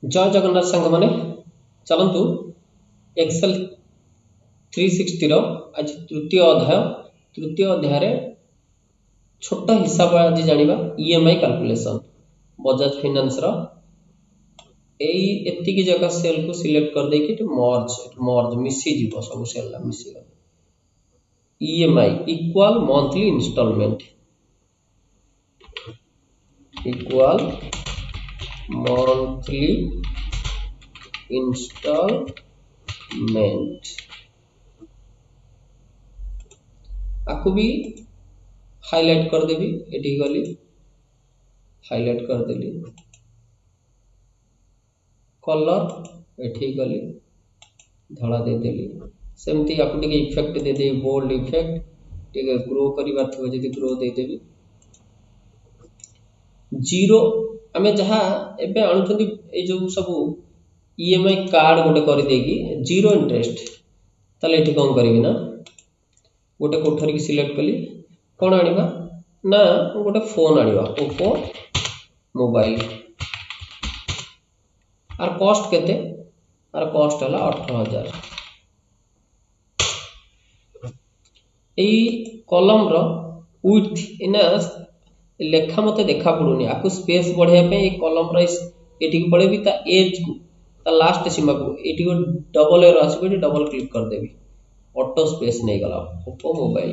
जय जगन्नाथ सांग माने चलतु एक्सेल 360 आज तृतीय अध्याय रे छोट हिसाब आज जानिबा ईएमआई कैलकुलेशन बजाज फाइनेंस रो एती की जगह सेल को सिलेक्ट कर दे कि मर्ज मिसी जीवो सब सेल ला मिसी EMI equal monthly instalment equal monthly instalment आपको भी हाईलाइट कर देबी एठी गली हाईलाइट कर देली कलर एठी गली धड़ा दे देली सेमती आपको टिके इफेक्ट दे दे बोल्ड इफेक्ट टिके ग्रो करिवार थबे जदी ग्रो दे देबी जीरो आमे जहा एबे आणुचंदी ए जो सब ईएमआई कार्ड गोटे कर देगी जीरो इंटरेस्ट ताले एठी कोन करबी ना गोटे कोठरी की सिलेक्ट कली कोन आनिबा ना गोटे फोन आनिबा ओप्पो मोबाइल आर कॉस्ट केते आर कॉस्ट हला 18000 एई कॉलम रो विड्थ इना लेखा मते देखा पडुनी आकु स्पेस बढ़िया पे ए कॉलम रो एठी को पड़ेबी ता एज को ता लास्ट सीमा को एठी को डबल एरो आसीबे डबल क्लिक कर देबी ऑटो स्पेस नहीं गला ओप्पो मोबाइल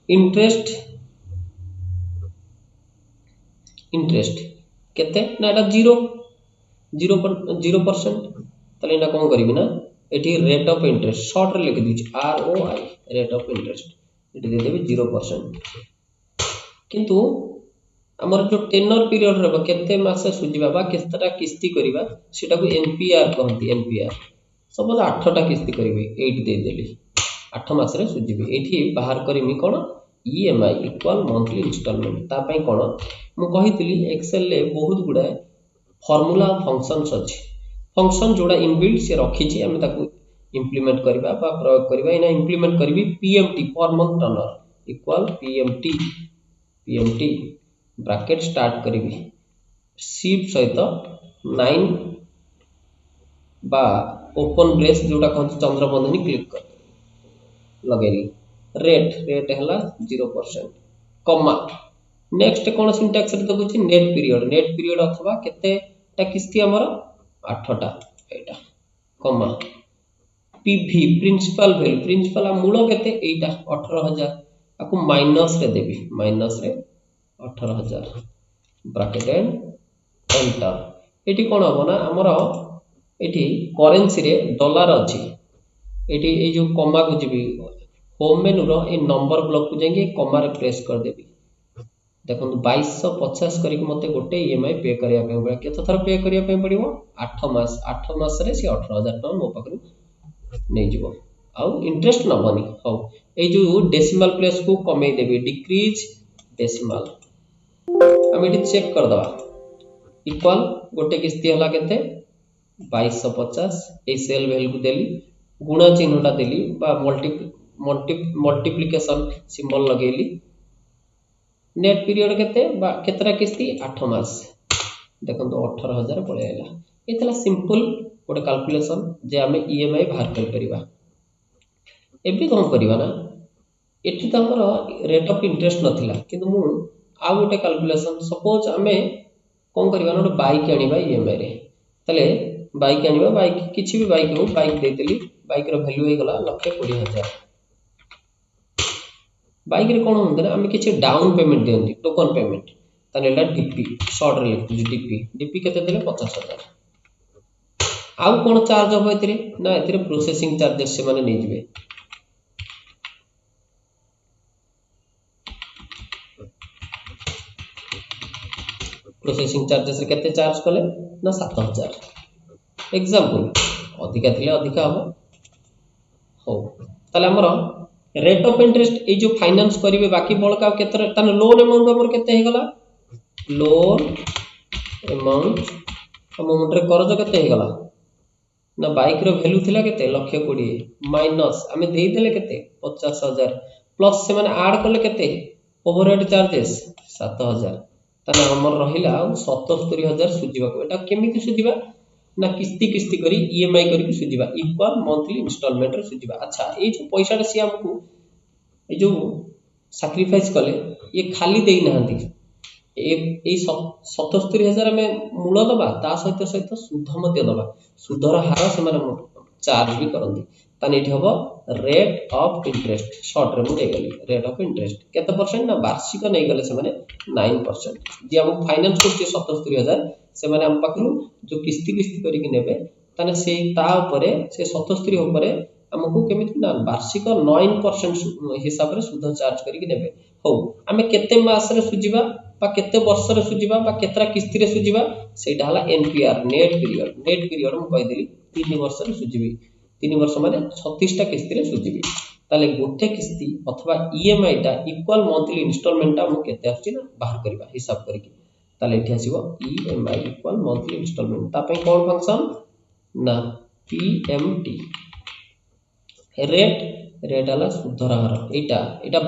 इंटरेस्ट केते ना एटा 0% तले ना कोन करबी ना एठी रेट ऑफ इंटरेस्ट शॉर्ट रे लिख दिछि ROI रेट ऑफ इंटरेस्ट एठी दे देबी 0% किंतु हमर जो टेनर पीरियड रे केते मास सुजिबा बा केतेटा किस्ती करिबा सेटा को एनपीआर कहंती एनपीआर सपोज 8टा किस्ती करिबे 8 दे देली 8 मास रे सुजिबे एठी बाहर करिमी कोन ईएमआई इक्वल मंथली इंस्टॉलमेंट ता पई कोन मु कहितली एक्सेल ले बहुत गुडा फार्मूला फंक्शंस अछि फंक्शन जोड़ा इनबिल्ट से रखी छी हम ताको इंप्लीमेंट करबा बा प्रयोग करबा इना इंप्लीमेंट करबी PMT per month Turner equal PMT bracket start करबी शिफ्ट सहित 9 बा ओपन ब्रेस जोटा कहत चंद्रबंधनी क्लिक कर लगेली रेट हला 0% कॉमा नेक्स्ट कोन सिंटैक्स रे दबुची नेट पीरियड अथवा केते टा किस्ती हमर 8टा एटा कॉमा पीवी प्रिंसिपल मूल केते एटा 18000 आकु माइनस रे देबी माइनस रे 18000 ब्रैकेट एंड एंटर एटी कोन हो ना हमर एटी करेंसी रे डॉलर अछि एटी ए जो कॉमा को जिबी होम मेनू रो ए नंबर ब्लॉक को जाके कॉमा रे प्रेस कर देबी देखो 2250 करी मते गोटे ईएमआई पे करिया पे पड़े केते थर पे करिया पे पड़िबो 8 मास रे से 18000 टका मो पकरू नै जिवो आउ इंटरेस्ट नबनी हो ए जो डेसिमल प्लेस को कमे देबी डिक्रीज डेसिमल हम एटी चेक कर दवा इक्वल गोटे किस्ती हला केते 2250 ए सेल वैल्यू को देली गुणा चिन्हटा देली बा मल्टीप्लिकेशन सिंबल लगेली नेट पीरियड केते बा केतरा किस्ती 8 मास देखो 18000 पळे आइला एतला सिंपल गोटे कैलकुलेशन जे हमें ईएमआई बाहर कर परिबा एबी कोन करिबा ना एठी त हमर रेट ऑफ इंटरेस्ट नथिला किंतु मु आ गोटे कैलकुलेशन सपोज हमें कोन करिबा ना बाइक आनिबा ईएमआई रे तले बाइक आनिबा बाइक किछि भी बाइक हो बाइक दे देली बाइक रो वैल्यू हे गला 1,20,000 बाइक रे कोन होंदे ना हम किछि डाउन पेमेंट देंती टोकन पेमेंट तनेला डीपी शॉर्ट रे लिख डीपी केते देले 50000 आउ कोन चार्ज हो एतरे ना एतरे प्रोसेसिंग चार्जेस से माने नै जिवे प्रोसेसिंग चार्जेस रे केते चार्ज कले ना 7000 एग्जांपल अधिका थिले अधिका हो ताले हमर रेट ऑफ इंटरेस्ट ए जो फाइनेंस करिवे बाकी बळका केतर तने लोन अमाउंट हमर केते हे गला लोन अमाउंट हम मुंडरे कर्ज केते हे गला ना बाइक रो वैल्यू थिला केते 1,20,000 माइनस हमें देई देले केते 50000 प्लस से माने ऐड करले केते ओवरहेड चार्जेस 7000 ताने हमर रहिला 77000 सुझिबाको एटा केमिति सुझिबा ना किस्ती किस्ती करी ईएमआई करी सुझिबा इक्वल मंथली इंस्टॉलमेंट रे सुझिबा। अच्छा ए जो पैसा से हमको ए जो सैक्रिफाइस कले ये खाली देई नाहंती ए 77000 में मूल दबा ता सहित सहित सुध मध्य दबा सुधर हार से माने चार्ज भी करंती ताने एठी हबो रेट ऑफ इंटरेस्ट शॉर्ट रे मु दे गली रेट ऑफ इंटरेस्ट केते परसेंट ना वार्षिक नै गले से माने 9% जे हम फाइनेंस करछे 77000 से माने हम पाखरु जो किस्ती किस्ती करी कि नेबे ताने से ता ऊपर से 77 ऊपर हमको केमिति ना वार्षिक 9% हिसाब रे सुध चार्ज करी कि नेबे हो हमें केते मास रे सुजिबा बा केते वर्ष रे सुजिबा बा केतरा किस्ती रे सुजिबा सेटा हला एनपीआर नेट पीरियड हम कहि देली 3 वर्ष रे सुजिबी 3 वर्ष माने 36 टा किस्ती रे सुजिबी ताले गोटे किस्ती अथवा ईएमआई टा इक्वल मंथली इंस्टॉलमेंट टा हम केते आछि ना बाहर करबा हिसाब करिके ताले एठी आसीबो ईएमआई इक्वल मंथली इंस्टॉलमेंट ता पई कोन फंक्शन ना पीएमटी रेट हला सुधर हार एटा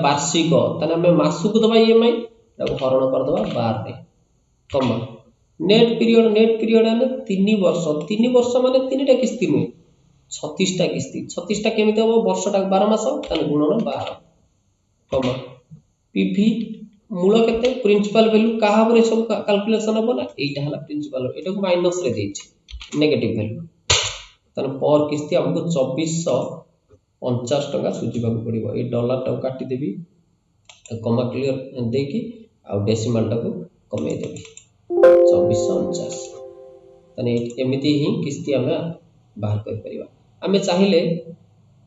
वार्षिक ताने हम मासुक दबा ईएमआई ताको हरण कर दबा 12 रे कमा नेट पीरियड आने 3 वर्ष माने 3 टा किस्ती नुए 36 टा किस्ती 36 टा केमिति हो वर्ष टा 12 मास ताने गुणन 12 कमा पीवी मूल केते प्रिंसिपल वैल्यू काहा पर सब कैलकुलेशन हो ना एटा हला प्रिंसिपल एटा को माइनस रे देछि नेगेटिव वैल्यू ताने पर किस्ती हमको 2449 टका सुजिबा को पड़िबो ए डॉलर टा काटी देबी कमा क्लियर देकी आ डेसिमल टा को कमे देबी 2449 तने एमिति ही किस्ती हमें बाहर कर परिबा हमें चाहिले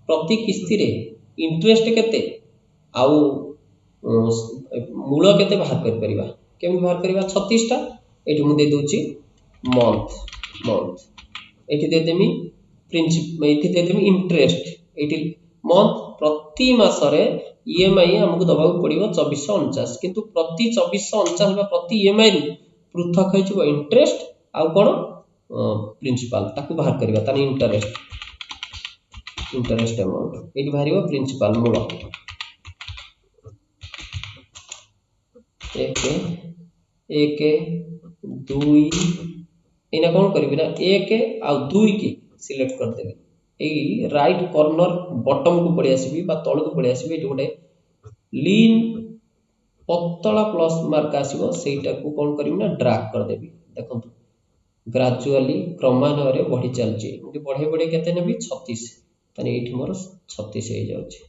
प्रति किस्ती रे इंटरेस्ट केते आउ मूल केते बाहर कर परिबा केमि बाहर करिबा 36 टा एठी मु दे दोची मंथ एठी दे देमी प्रिंसिपल एठी दे देमी इंटरेस्ट एठी मंथ प्रति मास रे ईएमआई हमको दबाव पड़िबो 2449 किंतु प्रति 2449 बा प्रति ईएमआई रू पृथक है इंटरेस्ट आउ कोन प्रिंसिपल ताकू बाहर करबा तानी इंटरेस्ट अमाउंट एठी बाहरिबो प्रिंसिपल मूल 1 2 इना कोन करबी ना 1 आउ 2 की सिलेक्ट कर देबे एई राइट कॉर्नर बॉटम को पड़ी आसीबी बा तळ को पड़ी आसीबी एठी गोटे लीन पतला प्लस मार्क आसीबो सेटा को कोन करबी ना ड्रैग कर देबी देखंतु ग्रेजुअली क्रमान्वय रे बढ़ी चलची मुके बढ़े केते नेबी 36 तने एठी मोर 36 हे जाउची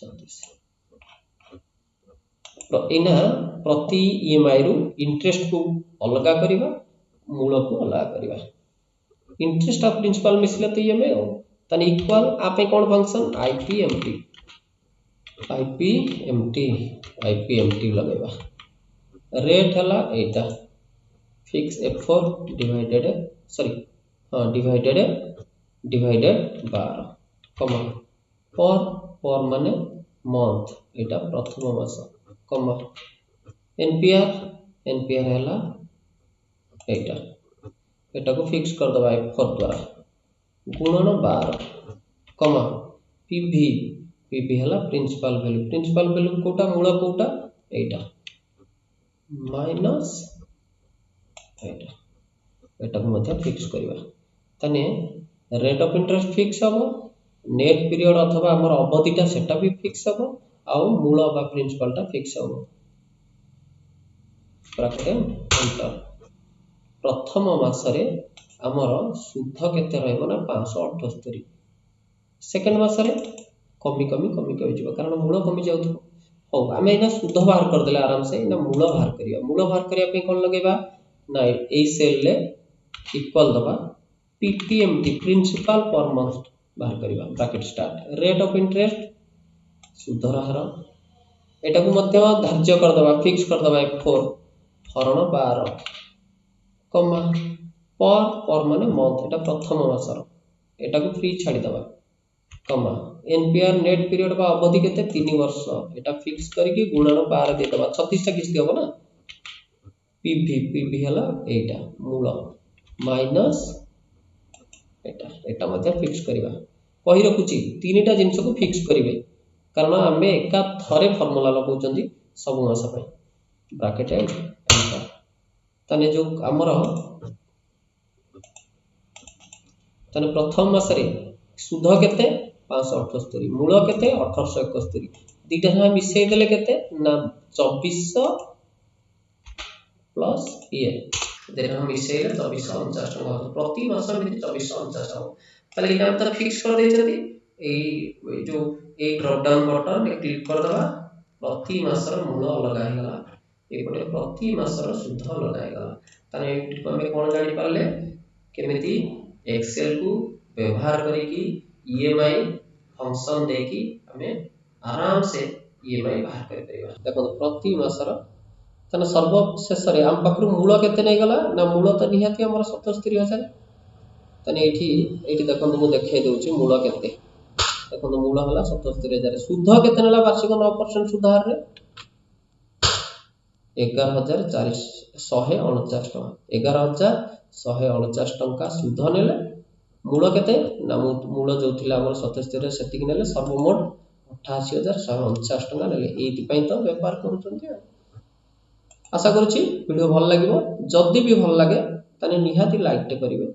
36 तो इना प्रति ईएमआई रू इंटरेस्ट को अलगा करिबा मूल को अलगा करिबा इंटरेस्ट ऑफ प्रिंसिपल मिसले तो ईएमआई हो तने इक्वल आपे कोन फंक्शन आईपीएमटी लगेबा रेट हला एटा फिक्स F4 डिवाइडेड 12 कमा पर माने मंथ एटा प्रथम मास कमा एनपीआर हला एटा को फिक्स कर दबा F4 द्वारा गुणन 12 कमा पीवी हला प्रिंसिपल वैल्यू कोटा मूल कोटा एटा माइनस एटा को मध्य फिक्स करबा तने रेट ऑफ इंटरेस्ट फिक्स हबो नेट पीरियड अथवा हमर अवधिटा सेटा भी फिक्स हबो आ मूल बा प्रिंसिपल टा फिक्स हबो ब्रैकेट एंटर प्रथम मास रे हमर सुध केते रहइबो ना 578 सेकंड मास रे कमी जिवो कारण मूल कमी जाउथो हो हमें इना सुध बाहर कर देला आराम से इना मूल बाहर करिया पे कोन लगेबा ना ए सेल ले इक्वल दबा पीपीएमटी प्रिंसिपल पर मंथ बाहर करिबा bracket start rate of interest सुधर हार एटा को मध्य धार्य कर दबा फिक्स कर दबा 4 हरण 12 कमा पर माने मंथ एटा प्रथम मासर एटा को फ्री छाडी दबा कमा एनपीआर नेट पीरियड बा अवधि केते 3 वर्ष एटा फिक्स करके गुणन 12 दे दबा 36 टा किस्ती हो ना पीवी हला एटा मूल माइनस एटा मध्य फिक्स करिबा कहि रखुची तीनटा जिंस को फिक्स करिवे कारण हमें एका थरे फार्मूला लगाउचंदी सब मास पय ब्रैकेट ताने जो आमर ताने प्रथम मासरे सुध केते 578 मूल केते 1871 दीटा हम मिसई देले केते ना 2400 प्लस ये देर हम मिसई 2449 टका प्रति मास में 2449 हो ताले इना हम फिक्स कर दे छथि ए जो ए ड्रॉप डाउन बटन ए क्लिक कर दबा प्रति मासर मूल अलग आइगला एपटे प्रति मासर सुध अलग आइगला ताने हमें कोन जानि पारले केमिति एक्सेल को व्यवहार करिकी ईएमआई फंक्शन देकी हमें आराम से ईएमआई बाहर कर परिबा देखो प्रति मासर तने सर्वशेष रे हम पाखरु मूल केते नै गला ना मूल त निहाती हमर 77000 तने एठी देखो मु देखाई दोची मूल केते देखो मूल हला 77000 सुध केते नला वार्षिक 9% सुध हार रे 11449 टका 11149 टका सुध नेले मूल केते ना मूल जो थिला हमर 77 सेतिक नेले सर्वमोट 88149 टका नेले एति पई तो व्यापार करूचंती आशा करूची वीडियो भल लागिवो जदी भी भल लागे ताने निहाती लाइक टे करिवे।